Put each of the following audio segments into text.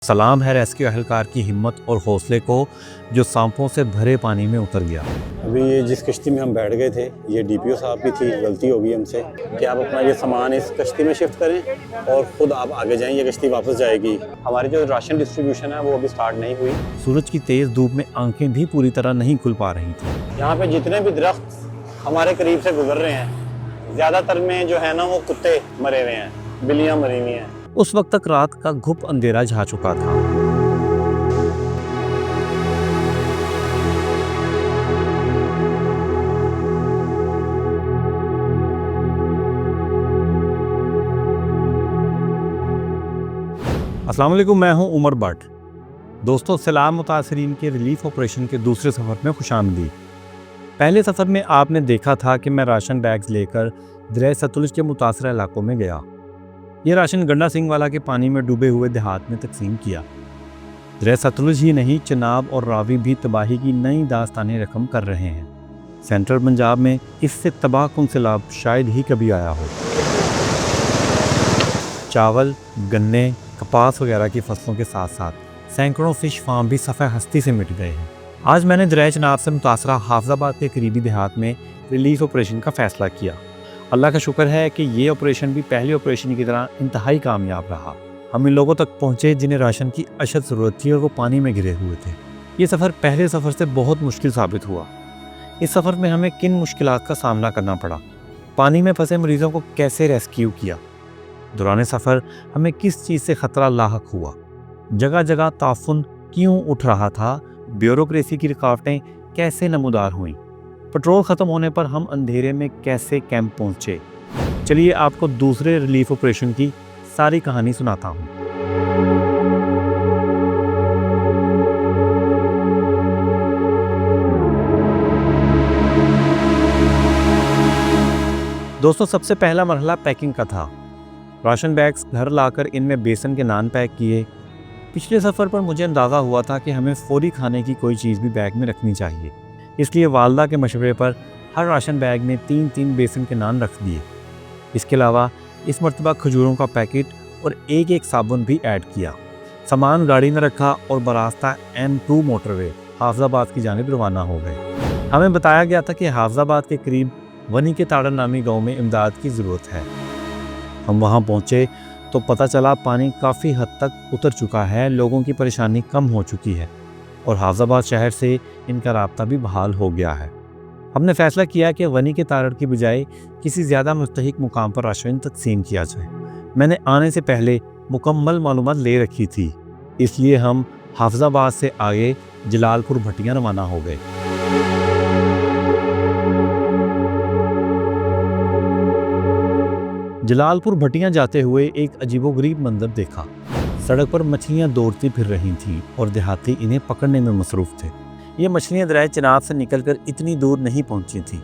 सलाम है रेस्क्यू एहलकार की हिम्मत और हौसले को जो सांपों से भरे पानी में उतर गया। अभी ये जिस कश्ती में हम बैठ गए थे ये डीपीओ साहब की थी, गलती होगी हमसे कि आप अपना ये सामान इस कश्ती में शिफ्ट करें और ख़ुद आप आगे जाएं, ये कश्ती वापस जाएगी। हमारी जो राशन डिस्ट्रीब्यूशन है वो अभी स्टार्ट नहीं हुई। सूरज की तेज़ धूप में आंखें भी पूरी तरह नहीं खुल पा रही थी। यहाँ पे जितने भी दरख्त हमारे करीब से गुजर रहे हैं ज़्यादातर में जो है ना वो कुत्ते मरे हुए हैं, बिल्लियाँ मरी हुई हैं। उस वक्त तक रात का घुप अंधेरा छा चुका था। अस्सलाम वालेकुम, मैं हूं उमर भट्ट। दोस्तों, सैलाब मुतासरीन के रिलीफ ऑपरेशन के दूसरे सफ़र में खुशामदीद। पहले सफ़र में आपने देखा था कि मैं राशन बैग्स लेकर दरिया सतलुज के मुतासरा इलाकों में गया। ये राशन गंडा सिंह वाला के पानी में डूबे हुए देहात में तकसीम किया। दरिया सतलुज ही नहीं, चनाब और रावी भी तबाही की नई दास्तानें रकम कर रहे हैं। सेंट्रल पंजाब में इससे तबाहकुन सैलाब शायद ही कभी आया हो। चावल, गन्ने, कपास वगैरह की फसलों के साथ साथ सैकड़ों फिश फार्म भी सफ़े हस्ती से मिट गए हैं। आज मैंने दरिया चनाब से मुतासरा हाफजाबाद के करीबी देहात में रिलीफ ऑपरेशन का फ़ैसला किया। अल्लाह का शुक्र है कि ये ऑपरेशन भी पहले ऑपरेशन की तरह इंतहाई कामयाब रहा। हम इन लोगों तक पहुँचे जिन्हें राशन की अशद ज़रूरत थी और वो पानी में घिरे हुए थे। ये सफ़र पहले सफ़र से बहुत मुश्किल साबित हुआ। इस सफ़र में हमें किन मुश्किलात का सामना करना पड़ा, पानी में फंसे मरीज़ों को कैसे रेस्क्यू किया, दौरान सफ़र हमें किस चीज़ से ख़तरा लाहक हुआ, जगह जगह ताफुन क्यों उठ रहा था, ब्यूरोक्रेसी की रुकावटें कैसे नमूदार हुईं, पेट्रोल ख़त्म होने पर हम अंधेरे में कैसे कैंप पहुँचे। चलिए आपको दूसरे रिलीफ ऑपरेशन की सारी कहानी सुनाता हूँ। दोस्तों, सबसे पहला मरहला पैकिंग का था। राशन बैग्स घर लाकर इनमें बेसन के नान पैक किए। पिछले सफ़र पर मुझे अंदाज़ा हुआ था कि हमें फ़ौरी खाने की कोई चीज़ भी बैग में रखनी चाहिए, इसलिए वालदा के मशवरे पर हर राशन बैग में 3-3 बेसन के नान रख दिए। इसके अलावा इस मरतबा खजूरों का पैकेट और एक साबुन भी ऐड किया। सामान गाड़ी में रखा और बरास्ता M2 मोटरवे हाफजाबाद की जानिब रवाना हो गए। हमें बताया गया था कि हाफजाबाद के करीब वनी के ताड़न नामी गाँव में इमदाद की ज़रूरत है। हम वहाँ पहुँचे तो पता चला पानी काफ़ी हद तक उतर चुका है, लोगों की परेशानी कम हो चुकी है और हाफजाबाद शहर से इनका राब्ता भी बहाल हो गया है। हमने फ़ैसला किया कि वनी के तारड़ की बजाय किसी ज़्यादा मुस्तहिक मुकाम पर राशन तकसीम किया जाए। मैंने आने से पहले मुकम्मल मालूमात ले रखी थी, इसलिए हम हाफजाबाद से आगे जलालपुर भट्टियाँ रवाना हो गए। जलालपुर भट्टियाँ जाते हुए एक अजीबोगरीब मंजर देखा। सड़क पर मछलियाँ दौड़ती फिर रही थीं और देहाती इन्हें पकड़ने में मसरूफ़ थे। ये मछलियाँ दरिया चनाब से निकलकर इतनी दूर नहीं पहुँची थीं।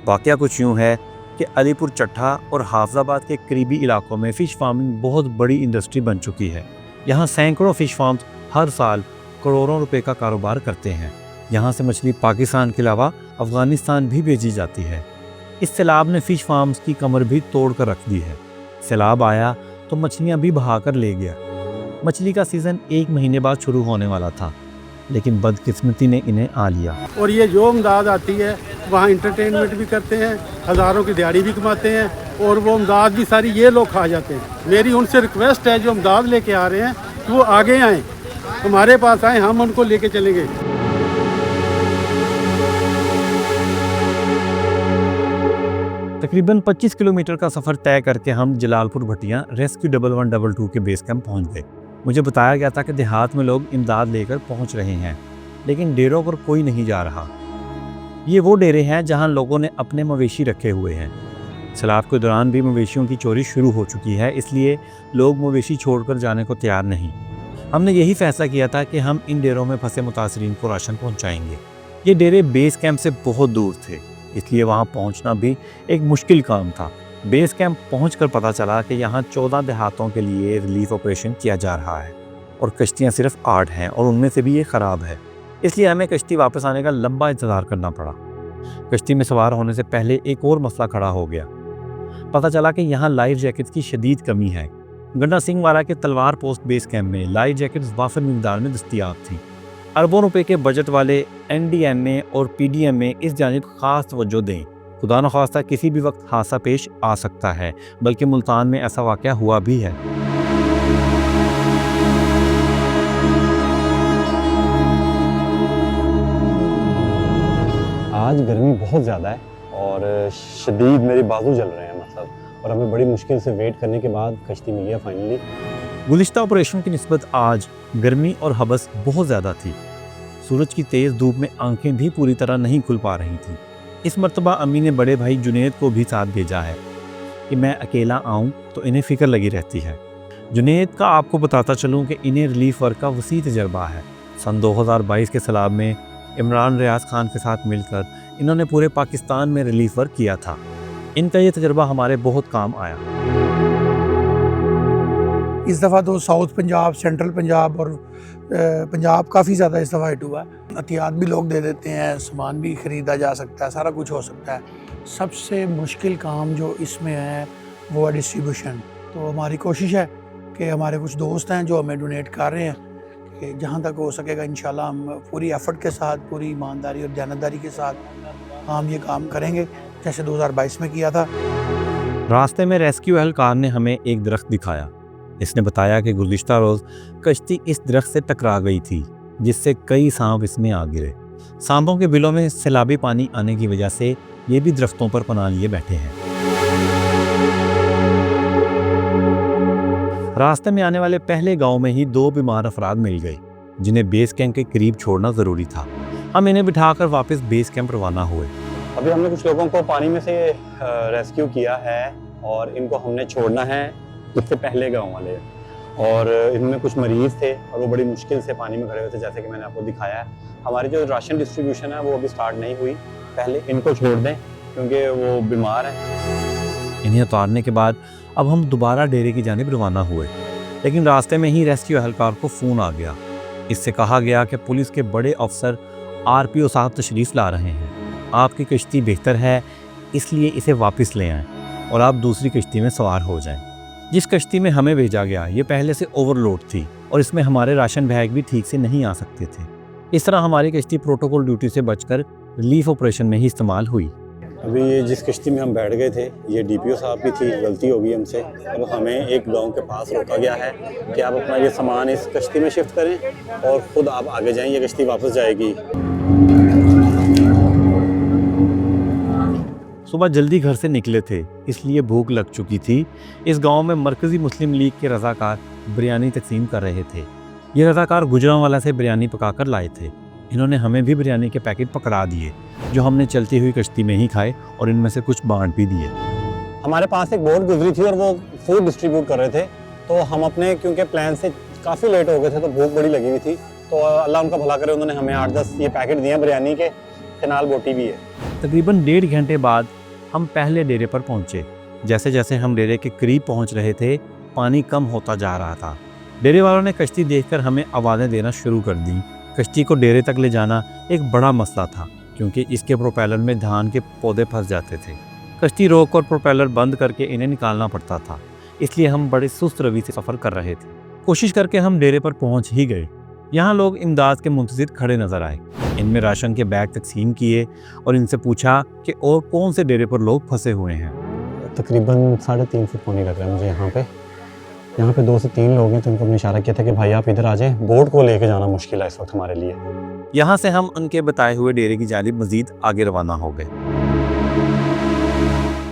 वाक़या कुछ यूँ है कि अलीपुर चट्ठा और हाफजाबाद के करीबी इलाकों में फ़िश फार्मिंग बहुत बड़ी इंडस्ट्री बन चुकी है। यहाँ सैकड़ों फ़िश फार्म्स हर साल करोड़ों रुपए का कारोबार करते हैं। यहाँ से मछली पाकिस्तान के अलावा अफ़गानिस्तान भी भेजी जाती है। इस सैलाब ने फ़िश फार्म्स की कमर भी तोड़ कर रख दी है। सैलाब आया तो मछलियाँ भी बहा कर ले गया। मछली का सीज़न 1 महीने बाद शुरू होने वाला था, लेकिन बदकिस्मती ने इन्हें आ लिया। और ये जो इमदाद आती है वहाँ इंटरटेनमेंट भी करते हैं, हज़ारों की दिहाड़ी भी कमाते हैं और वो इमदाद भी सारी ये लोग खा जाते हैं। मेरी उनसे रिक्वेस्ट है जो इमदाद लेके आ रहे हैं कि वो आगे आएँ, हमारे पास आएँ, हम उनको लेके चलेंगे। तकरीबन 25 किलोमीटर का सफ़र तय करके हम जलालपुर भट्टियाँ रेस्क्यू 1112 के बेस कैंप पहुँच गए। मुझे बताया गया था कि देहात में लोग इमदाद लेकर पहुँच रहे हैं, लेकिन डेरों पर कोई नहीं जा रहा। ये वो डेरे हैं जहाँ लोगों ने अपने मवेशी रखे हुए हैं। सैलाब के दौरान भी मवेशियों की चोरी शुरू हो चुकी है, इसलिए लोग मवेशी छोड़कर जाने को तैयार नहीं। हमने यही फैसला किया था कि हम इन डेरों में फंसे मुतासरीन को राशन पहुँचाएँगे। ये डेरे बेस कैंप से बहुत दूर थे, इसलिए वहाँ पहुँचना भी एक मुश्किल काम था। बेस कैंप पहुंचकर पता चला कि यहाँ 14 देहातों के लिए रिलीफ ऑपरेशन किया जा रहा है और कश्तियाँ सिर्फ 8 हैं और उनमें से भी ये ख़राब है, इसलिए हमें कश्ती वापस आने का लंबा इंतज़ार करना पड़ा। कश्ती में सवार होने से पहले एक और मसला खड़ा हो गया। पता चला कि यहाँ लाइफ जैकेट्स की शदीद कमी है। गंडा सिंह वाला के तलवार पोस्ट बेस कैंप में लाइफ जैकेट्स वाफिर मिकदार में दस्तियाब थी। अरबों रुपए के बजट वाले NDMA और PDM में इस जानिब ख़ास तवज्जो दें। खुदा न खास्ता किसी भी वक्त हादसा पेश आ सकता है, बल्कि मुल्तान में ऐसा वाक़या हुआ भी है। आज गर्मी बहुत ज़्यादा है और शदीद मेरे बाजू जल रहे हैं मतलब, और हमें बड़ी मुश्किल से वेट करने के बाद कश्ती मिली है फाइनली। गुज़िश्ता ऑपरेशन की निस्बत आज गर्मी और हबस बहुत ज़्यादा थी। सूरज की तेज़ धूप में आंखें भी पूरी तरह नहीं खुल पा रही थी। इस मरतबा अम्मी ने बड़े भाई जुनेद को भी साथ भेजा है कि मैं अकेला आऊं तो इन्हें फ़िक्र लगी रहती है। जुनेद का आपको बताता चलूं कि इन्हें रिलीफ वर्क का वसी तजर्बा है। सन 2022 के सैलाब में इमरान रियाज खान के साथ मिलकर इन्होंने पूरे पाकिस्तान में रिलीफ वर्क किया था। इनका ये तजर्बा हमारे बहुत काम आया। इस दफ़ा तो साउथ पंजाब, सेंट्रल पंजाब और पंजाब काफ़ी ज़्यादा इस दफ़ा हिट हुआ है। एहतियात भी लोग दे देते हैं, सामान भी ख़रीदा जा सकता है, सारा कुछ हो सकता है। सबसे मुश्किल काम जो इसमें है वो है डिस्ट्रीब्यूशन। तो हमारी कोशिश है कि हमारे कुछ दोस्त हैं जो हमें डोनेट कर रहे हैं कि जहाँ तक हो सकेगा इंशाल्लाह हम पूरी एफर्ट के साथ, पूरी ईमानदारी और दयानतदारी के साथ हम ये काम करेंगे जैसे 2022 में किया था। रास्ते में रेस्क्यू एहलकार ने हमें एक दरख्त दिखाया। इसने बताया कि गुज़िश्ता रोज़ कश्ती इस दरख्त से टकरा गई थी, जिससे कई सांप इसमें आ गिरे। सांपों के बिलों में सैलाबी पानी आने की वजह से ये भी दरख्तों पर पनाह लिए बैठे हैं। रास्ते में आने वाले पहले गांव में ही 2 बीमार अफराद मिल गए, जिन्हें बेस कैंप के करीब छोड़ना ज़रूरी था। हम इन्हें बिठाकर वापस बेस कैंप रवाना हुए। अभी हमने कुछ लोगों को पानी में से रेस्क्यू किया है और इनको हमने छोड़ना है उससे पहले गाँव वाले, और इनमें कुछ मरीज़ थे और वो बड़ी मुश्किल से पानी में खड़े हुए थे, जैसे कि मैंने आपको दिखाया है। हमारी जो राशन डिस्ट्रीब्यूशन है वो अभी स्टार्ट नहीं हुई, पहले इनको छोड़ दें क्योंकि वो बीमार हैं। इन्हें उतारने के बाद अब हम दोबारा डेरे की जानिब रवाना हुए, लेकिन रास्ते में ही रेस्क्यू एहलकार को फ़ोन आ गया। इससे कहा गया कि पुलिस के बड़े अफसर RPO साहब तशरीफ़ ला रहे हैं। आपकी कश्ती बेहतर है, इसलिए इसे वापस ले आएँ और आप दूसरी कश्ती में सवार हो जाएं। जिस कश्ती में हमें भेजा गया ये पहले से ओवरलोड थी और इसमें हमारे राशन बैग भी ठीक से नहीं आ सकते थे। इस तरह हमारी कश्ती प्रोटोकॉल ड्यूटी से बचकर रिलीफ ऑपरेशन में ही इस्तेमाल हुई। अभी ये जिस कश्ती में हम बैठ गए थे ये DPO साहब की थी, गलती हो गई हमसे। अब हमें एक गांव के पास रोका गया है कि आप अपना ये सामान इस कश्ती में शिफ्ट करें और ख़ुद आप आगे जाएं, ये कश्ती वापस जाएगी। सुबह जल्दी घर से निकले थे, इसलिए भूख लग चुकी थी। इस गांव में मरकज़ी मुस्लिम लीग के रज़ाकार बिरयानी तकसीम कर रहे थे। ये रज़ाकार गुजरांवाला से बिरयानी पकाकर लाए थे। इन्होंने हमें भी बिरयानी के पैकेट पकड़ा दिए, जो हमने चलती हुई कश्ती में ही खाए और इनमें से कुछ बांट भी दिए। हमारे पास एक बोट गुजरी थी और वो फूड डिस्ट्रीब्यूट कर रहे थे, तो हम अपने क्योंकि प्लान से काफ़ी लेट हो गए थे तो भूख बड़ी लगी हुई थी, तो अल्लाह उनका भला करे, उन्होंने हमें 8-10 ये पैकेट दिए बिरयानी के, फिनाल बोटी भी है। तकरीबन 1.5 घंटे बाद हम पहले डेरे पर पहुंचे। जैसे जैसे हम डेरे के करीब पहुंच रहे थे पानी कम होता जा रहा था। डेरे वालों ने कश्ती देखकर हमें आवाज़ें देना शुरू कर दी। कश्ती को डेरे तक ले जाना एक बड़ा मसला था क्योंकि इसके प्रोपेलर में धान के पौधे फंस जाते थे। कश्ती रोक और प्रोपेलर बंद करके इन्हें निकालना पड़ता था, इसलिए हम बड़े सुस्त रवि से सफ़र कर रहे थे। कोशिश करके हम डेरे पर पहुंच ही गए। यहाँ लोग इमदाद के मुंतज़िर खड़े नज़र आए। इनमें राशन के बैग तकसीम किए और इनसे पूछा कि और कौन से डेरे पर लोग फंसे हुए हैं। तकरीबन 3.5 फुट पानी लग रहा है मुझे यहाँ पे 2 से 3 लोग हैं, तो उनको हमने इशारा किया था कि भाई आप इधर आ जाएं, बोट को लेके जाना मुश्किल है इस वक्त हमारे लिए। यहाँ से हम उनके बताए हुए डेरे की जानिब मज़ीद आगे रवाना हो गए।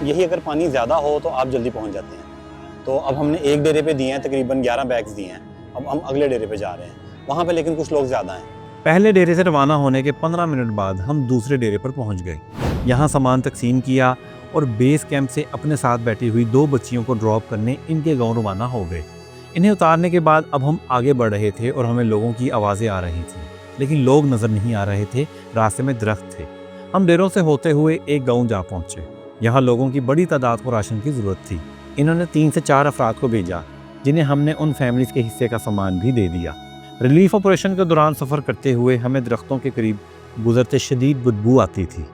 यही अगर पानी ज़्यादा हो तो आप जल्दी पहुँच जाते हैं। तो अब हमने एक डेरे पे दिए हैं, तकरीबन 11 बैग्स दिए हैं। अब हम अगले डेरे पे जा रहे हैं, वहाँ पे लेकिन कुछ लोग ज़्यादा हैं। पहले डेरे से रवाना होने के 15 मिनट बाद हम दूसरे डेरे पर पहुंच गए। यहाँ सामान तकसीम किया और बेस कैंप से अपने साथ बैठी हुई 2 बच्चियों को ड्रॉप करने इनके गांव रवाना हो गए। इन्हें उतारने के बाद अब हम आगे बढ़ रहे थे और हमें लोगों की आवाज़ें आ रही थी, लेकिन लोग नज़र नहीं आ रहे थे। रास्ते में दरख्त थे। हम डेरों से होते हुए एक गाँव जा पहुँचे। यहाँ लोगों की बड़ी तादाद को राशन की ज़रूरत थी। इन्होंने 3 से 4 अफराद को भेजा, जिन्हें हमने उन फैमिलीज़ के हिस्से का सामान भी दे दिया। रिलीफ ऑपरेशन के दौरान सफ़र करते हुए हमें दरख्तों के करीब गुजरते शदीद बदबू आती थी।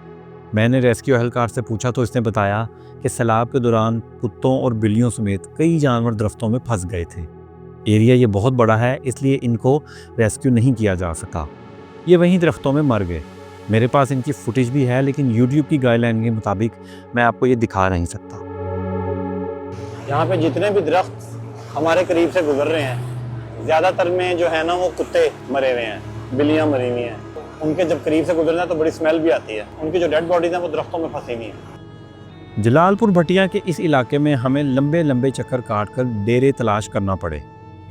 मैंने रेस्क्यू एहलकार से पूछा तो इसने बताया कि सैलाब के दौरान कुत्तों और बिल्लियों समेत कई जानवर दरख्तों में फंस गए थे। एरिया ये बहुत बड़ा है, इसलिए इनको रेस्क्यू नहीं किया जा सका। ये वहीं दरख्तों में मर गए। मेरे पास इनकी फुटेज भी है, लेकिन यूट्यूब की गाइडलाइन के मुताबिक मैं आपको ये दिखा नहीं सकता। यहाँ पे जितने भी दरख्त हमारे करीब से गुजर रहे हैं, ज़्यादातर में जो है ना वो कुत्ते मरे हुए हैं, बिल्लियाँ मरी हुई हैं। उनके जब करीब से गुजरना तो बड़ी स्मेल भी आती है। उनकी जो डेड बॉडीज हैं वो दरख्तों में फंसी हुई हैं। जलालपुर भटिया के इस इलाके में हमें लंबे लंबे चक्कर काटकर डेरे तलाश करना पड़े।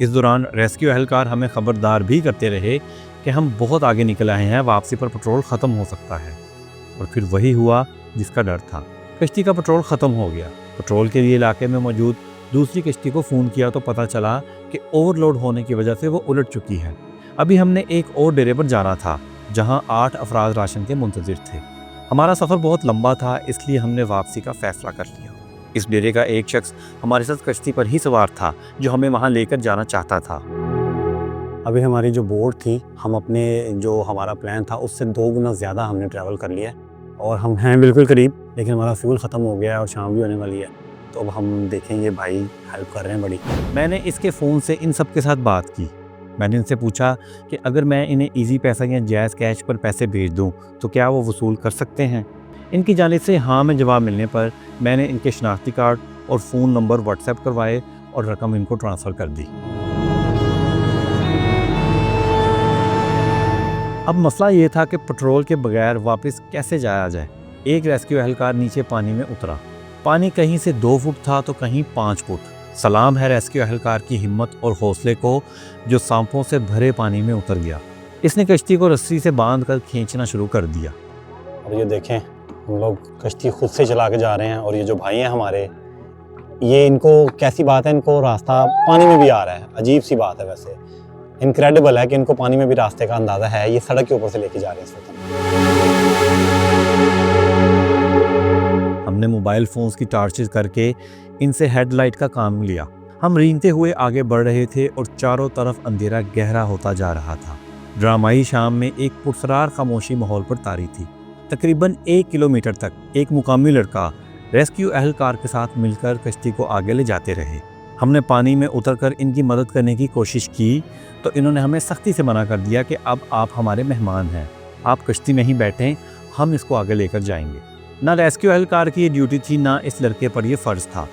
इस दौरान रेस्क्यू एहलकार हमें खबरदार भी करते रहे कि हम बहुत आगे निकल आए हैं, वापसी पर पेट्रोल ख़त्म हो सकता है। और फिर वही हुआ जिसका डर था। कश्ती का पेट्रोल ख़त्म हो गया। पेट्रोल के लिए इलाके में मौजूद दूसरी कश्ती को फ़ोन किया तो पता चला कि ओवरलोड होने की वजह से वो उलट चुकी है। अभी हमने एक और डेरे पर जाना था, जहां 8 अफराद राशन के मुंतज़िर थे। हमारा सफ़र बहुत लंबा था, इसलिए हमने वापसी का फ़ैसला कर लिया। इस डेरे का एक शख्स हमारे साथ कश्ती पर ही सवार था, जो हमें वहां लेकर जाना चाहता था। अभी हमारी जो बोट थी, हम अपने जो हमारा प्लान था उससे 2 गुना ज़्यादा हमने ट्रैवल कर लिया और हम हैं बिल्कुल करीब, लेकिन हमारा फ्यूल ख़त्म हो गया है और शाम भी होने वाली है। तो अब हम देखेंगे, भाई हेल्प कर रहे हैं बड़ी। मैंने इसके फ़ोन से इन सब के साथ बात की। मैंने इनसे पूछा कि अगर मैं इन्हें इजी पैसा या जायज़ कैश पर पैसे भेज दूं तो क्या वो वसूल कर सकते हैं। इनकी जानिब से हाँ में जवाब मिलने पर मैंने इनके शनाख्ती कार्ड और फ़ोन नंबर व्हाट्सएप करवाए और रकम इनको ट्रांसफ़र कर दी। अब मसला ये था कि पेट्रोल के बगैर वापस कैसे जाया जाए। एक रेस्क्यू एहलकार नीचे पानी में उतरा। पानी कहीं से 2 फुट था तो कहीं 5 फुट। सलाम है रेस्क्यू एहलकार की हिम्मत और हौसले को, जो सांपों से भरे पानी में उतर गया। इसने कश्ती को रस्सी से बांध कर खींचना शुरू कर दिया। और ये देखें, हम लोग कश्ती खुद से चला के जा रहे हैं और ये जो भाई हैं हमारे, ये इनको कैसी बात है, इनको रास्ता पानी में भी आ रहा है। अजीब सी बात है, वैसे इनक्रेडिबल है कि इनको पानी में भी रास्ते का अंदाज़ा है। ये सड़क के ऊपर से लेके जा रहे हैं इस वक्त। हमने मोबाइल फ़ोन्स की टार्चेस करके इनसे हेडलाइट का काम लिया। हम रेंगते हुए आगे बढ़ रहे थे और चारों तरफ अंधेरा गहरा होता जा रहा था। ड्रामाई शाम में एक पुरसरार खामोशी माहौल पर तारी थी। तकरीबन 1 किलोमीटर तक एक मुकामी लड़का रेस्क्यू एहलकार के साथ मिलकर कश्ती को आगे ले जाते रहे। हमने पानी में उतरकर इनकी मदद करने की कोशिश की तो इन्होंने हमें सख्ती से मना कर दिया कि अब आप हमारे मेहमान हैं, आप कश्ती में ही बैठें, हम इसको आगे लेकर जाएंगे। ना रेस्क्यू एहलकार की ये ड्यूटी थी, ना इस लड़के पर यह फ़र्ज़ था,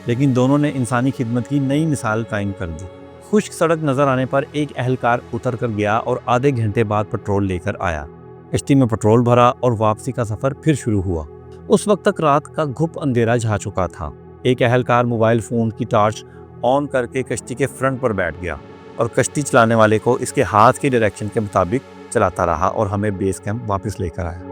लेकिन दोनों ने इंसानी खिदमत की नई मिसाल कायम कर दी। खुश्क सड़क नज़र आने पर एक एहलकार उतर कर गया और आधे घंटे बाद पेट्रोल लेकर आया। कश्ती में पेट्रोल भरा और वापसी का सफ़र फिर शुरू हुआ। उस वक्त तक रात का घुप अंधेरा छा चुका था। एक एहलकार मोबाइल फ़ोन की टॉर्च ऑन करके कश्ती के फ्रंट पर बैठ गया और कश्ती चलाने वाले को इसके हाथ की डायरेक्शन के मुताबिक चलाता रहा और हमें बेस कैंप वापस लेकर आया।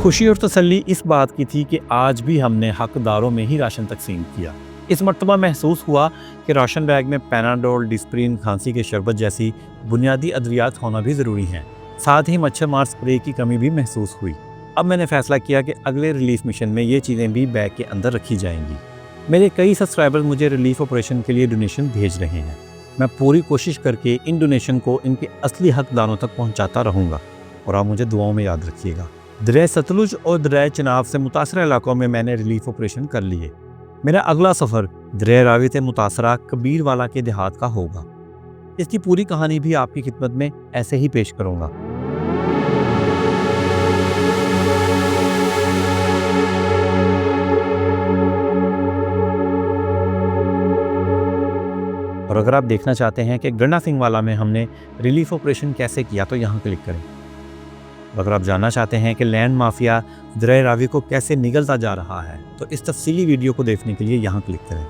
खुशी और तसल्ली इस बात की थी कि आज भी हमने हकदारों में ही राशन तकसीम किया। इस मर्तबा महसूस हुआ कि राशन बैग में पैनाडोल, डिस्प्रिन, खांसी के शरबत जैसी बुनियादी अद्वियात होना भी ज़रूरी हैं। साथ ही मच्छर मार स्प्रे की कमी भी महसूस हुई। अब मैंने फ़ैसला किया कि अगले रिलीफ मिशन में ये चीज़ें भी बैग के अंदर रखी जाएंगी। मेरे कई सब्सक्राइबर्स मुझे रिलीफ ऑपरेशन के लिए डोनेशन भेज रहे हैं। मैं पूरी कोशिश करके इन डोनेशन को इनके असली हकदारों तक पहुँचाता रहूँगा और आप मुझे दुआओं में याद रखिएगा। दरिया सतलुज और दरिया चिनाब से मुतासरा इलाकों में मैंने रिलीफ ऑपरेशन कर लिए। मेरा अगला सफ़र दरिया रावी से मुतासरा कबीरवाला के देहात का होगा। इसकी पूरी कहानी भी आपकी खिदमत में ऐसे ही पेश करूँगा। और अगर आप देखना चाहते हैं कि गन्ना सिंह वाला में हमने रिलीफ ऑपरेशन कैसे किया तो यहाँ क्लिक करें। अगर आप जानना चाहते हैं कि लैंड माफिया दरिया रावी को कैसे निगलता जा रहा है तो इस तफसीली वीडियो को देखने के लिए यहाँ क्लिक करें।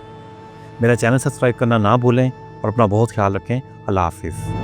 मेरा चैनल सब्सक्राइब करना ना भूलें और अपना बहुत ख्याल रखें। अल्लाह हाफिज़।